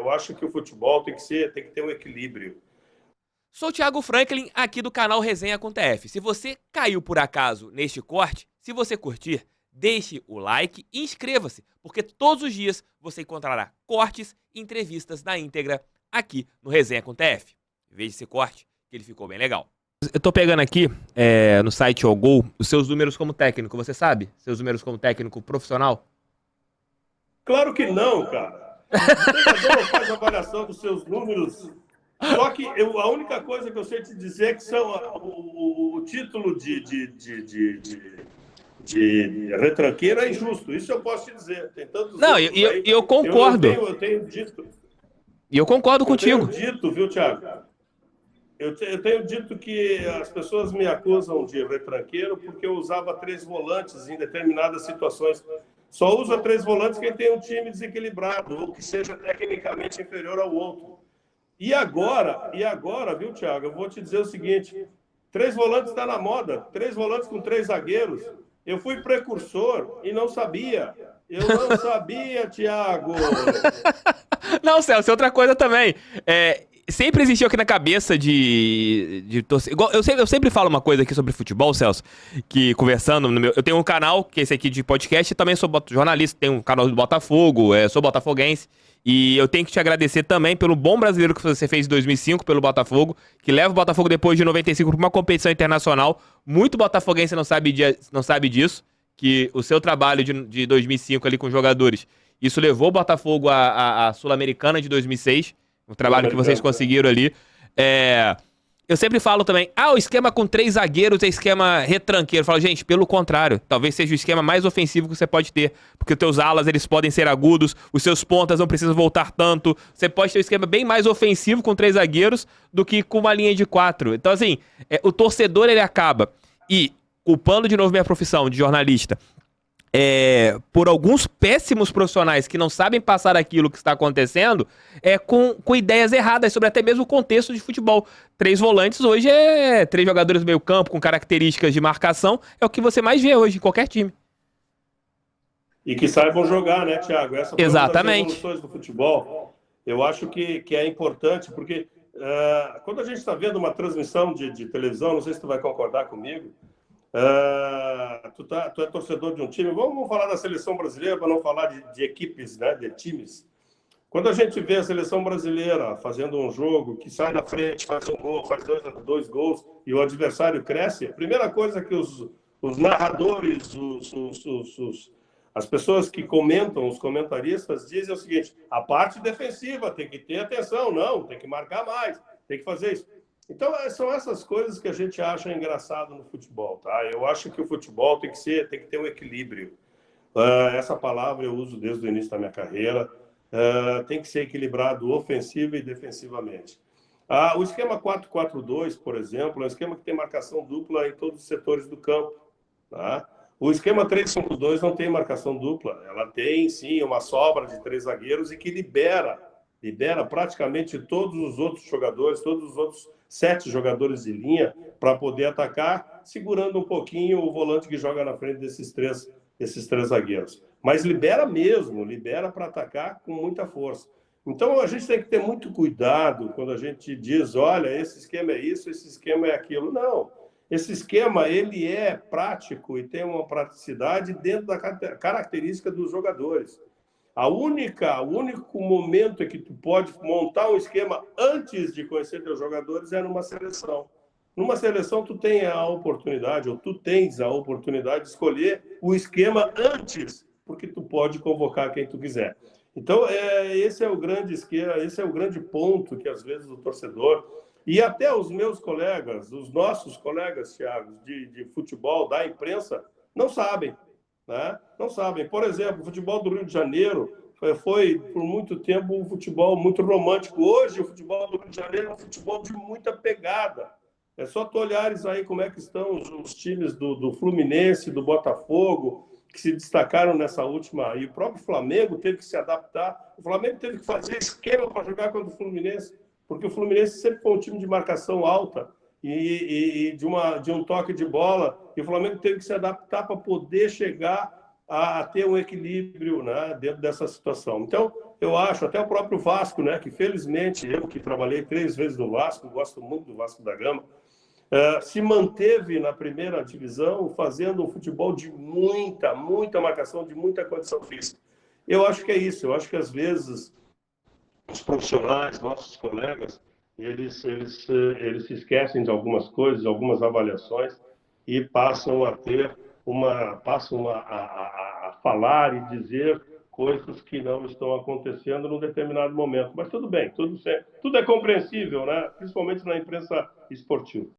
Eu acho que o futebol tem que ter um equilíbrio. Sou o Thiago Franklin, aqui do canal Resenha com TF. Se você caiu por acaso neste corte, se você curtir, deixe o like e inscreva-se, porque todos os dias você encontrará cortes e entrevistas na íntegra aqui no Resenha com TF. Veja esse corte, que ele ficou bem legal. Eu tô pegando aqui no site Ogol os seus números como técnico, você sabe? Seus números como técnico profissional? Claro que não, cara. O treinador não faz avaliação dos seus números. Só que a única coisa que eu sei te dizer é que são o título de retranqueiro é injusto. Isso eu posso te dizer. Tem tantos Não, outros aí. eu concordo. Eu tenho dito. E eu concordo contigo. Eu tenho dito, viu, Thiago? Eu tenho dito que as pessoas me acusam de retranqueiro porque eu usava 3 volantes em determinadas situações. Só usa 3 volantes quem tem um time desequilibrado ou que seja tecnicamente inferior ao outro. E agora, viu, Thiago? Eu vou te dizer o seguinte: 3 volantes está na moda. 3 volantes com 3 zagueiros. Eu fui precursor e não sabia. Eu não sabia, Thiago. Não, Celso, outra coisa também. Sempre existiu aqui na cabeça de torcedor. Eu sempre falo uma coisa aqui sobre futebol, Celso, que conversando eu tenho um canal, que é esse aqui de podcast, e também sou jornalista, tenho um canal do Botafogo, sou botafoguense, e eu tenho que te agradecer também pelo bom brasileiro que você fez em 2005 pelo Botafogo, que leva o Botafogo depois de 95 para uma competição internacional. Muito botafoguense não sabe disso, que o seu trabalho de 2005 ali com os jogadores, isso levou o Botafogo à Sul-Americana de 2006, o trabalho que vocês conseguiram ali. Eu sempre falo também, o esquema com 3 zagueiros é esquema retranqueiro. Eu falo, gente, pelo contrário, talvez seja o esquema mais ofensivo que você pode ter, porque os teus alas, eles podem ser agudos, os seus pontas não precisam voltar tanto, você pode ter um esquema bem mais ofensivo com 3 zagueiros do que com uma linha de 4. Então, assim, o torcedor, ele acaba, e culpando de novo minha profissão de jornalista, por alguns péssimos profissionais que não sabem passar aquilo que está acontecendo, com ideias erradas sobre até mesmo o contexto de futebol. 3 volantes hoje 3 jogadores do meio campo com características de marcação, é o que você mais vê hoje em qualquer time. E que saibam jogar, né, Thiago? Essa foi Exatamente. uma das evoluções do futebol. Eu acho que é importante, porque quando a gente está vendo uma transmissão de televisão, não sei se tu vai concordar comigo, tu é torcedor de um time. Vamos falar da seleção brasileira para não falar de equipes, né, de times. Quando a gente vê a seleção brasileira fazendo um jogo que sai na frente, faz um gol, faz 2 gols e o adversário cresce, a primeira coisa que os narradores, as pessoas que comentam, os comentaristas, dizem é o seguinte: a parte defensiva tem que ter atenção, não, tem que marcar mais, tem que fazer isso. Então, são essas coisas que a gente acha engraçado no futebol, tá? Eu acho que o futebol tem que ter um equilíbrio. Essa palavra eu uso desde o início da minha carreira. Tem que ser equilibrado ofensiva e defensivamente. O esquema 4-4-2, por exemplo, é um esquema que tem marcação dupla em todos os setores do campo, tá? O esquema 3-5-2 não tem marcação dupla. Ela tem, sim, uma sobra de 3 zagueiros e que libera praticamente todos os outros jogadores, todos os outros 7 jogadores de linha para poder atacar, segurando um pouquinho o volante que joga na frente desses três zagueiros. Mas libera mesmo, libera para atacar com muita força. Então, a gente tem que ter muito cuidado quando a gente diz, olha, esse esquema é isso, esse esquema é aquilo. Não, esse esquema ele é prático e tem uma praticidade dentro da característica dos jogadores. O único momento em que tu pode montar um esquema antes de conhecer teus jogadores é numa seleção. Numa seleção, tu tens a oportunidade de escolher o esquema antes, porque tu pode convocar quem tu quiser. Então, esse é o grande esquema, esse é o grande ponto que, às vezes, o torcedor e até os meus colegas, os nossos colegas, Thiago, de futebol, da imprensa, não sabem. Né? Não sabem. Por exemplo, o futebol do Rio de Janeiro foi, por muito tempo, um futebol muito romântico. Hoje, o futebol do Rio de Janeiro é um futebol de muita pegada. É só tu olhares aí como é que estão os times do Fluminense, do Botafogo, que se destacaram nessa última. E o próprio Flamengo teve que se adaptar. O Flamengo teve que fazer esquema para jogar contra o Fluminense, porque o Fluminense sempre foi um time de marcação alta e de um toque de bola, e o Flamengo teve que se adaptar para poder chegar a ter um equilíbrio, né, dentro dessa situação. Então, eu acho, até o próprio Vasco, né, que felizmente eu que trabalhei 3 vezes no Vasco, gosto muito do Vasco da Gama, se manteve na primeira divisão fazendo um futebol de muita marcação, de muita condição física. Eu acho que é isso, eu acho que às vezes os profissionais, nossos colegas, eles se esquecem de algumas coisas, de algumas avaliações e passam a ter passam a falar e dizer coisas que não estão acontecendo num determinado momento. Mas tudo bem, tudo é compreensível, né? Principalmente na imprensa esportiva.